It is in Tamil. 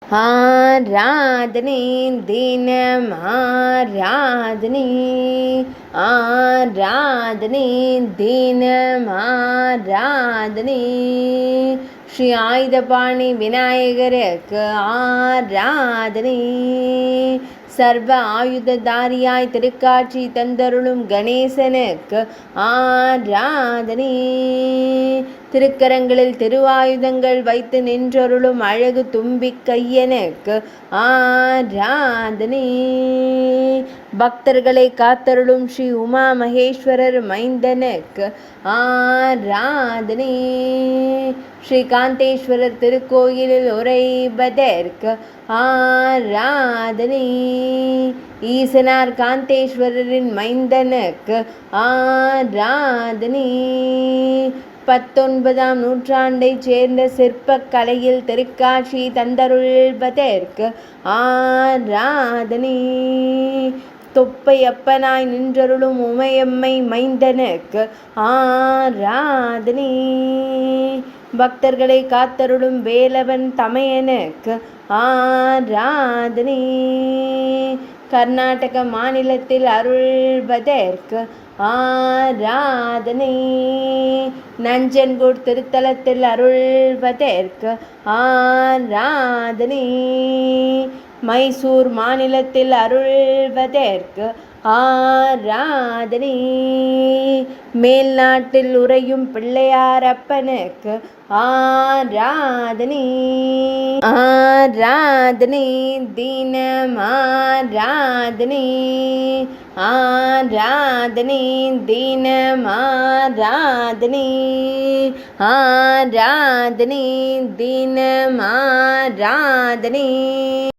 ஆராதனை தினம் ஆராதனை, ஆராதனை தினம் ஆராதனை. ஸ்ரீ ஆயுதபாணி விநாயகருக்கு ஆராதனை. சர்வ ஆயுததாரியாய் திருக்காட்சி தந்தருளும் கணேசனுக்கு ஆராதனை. திருக்கரங்களில் திருவாயுதங்கள் வைத்து நின்றருளும் அழகு தும்பிக் கையனுக்கு ஆராதனை. பக்தர்களை காத்தருளும் ஸ்ரீ உமா மகேஸ்வரர் மைந்தனுக்கு ஆராதனை. ஸ்ரீ காந்தேஸ்வரர் திருக்கோயிலில் உரைபதற்கு ஆராதனை. ஈசனார் காந்தேஸ்வரரின் மைந்தனுக்கு ஆராதனை. 19ஆம் நூற்றாண்டைச் சேர்ந்த சிற்பக் கலையில் திருக்காட்சி தந்தருள்வதற்கு ஆராதனை. தொப்பையப்பனாய் நின்றருளும் உமையம்மை மைந்தனுக்கு ஆராதனை. பக்தர்களை காத்தருளும் வேலவன் தமையனுக்கு ஆராதனை. கர்நாடக மாநிலத்தில் அருள்வதற்கு ஆராதனை. நஞ்சன்கூட் திருத்தலத்தில் அருள்வதற்கு ஆராதனை. மைசூர் மாநிலத்தில் அருள்வதற்கு ஆராதனை. மேல்நாட்டில் உறையும் பிள்ளையாரப்பனுக்கு ஆராதனை. ஆராதனை தினம் ஆராதனை, ஆராதனை தினம் ஆராதனை, ஆராதனை தினம் ஆராதனை.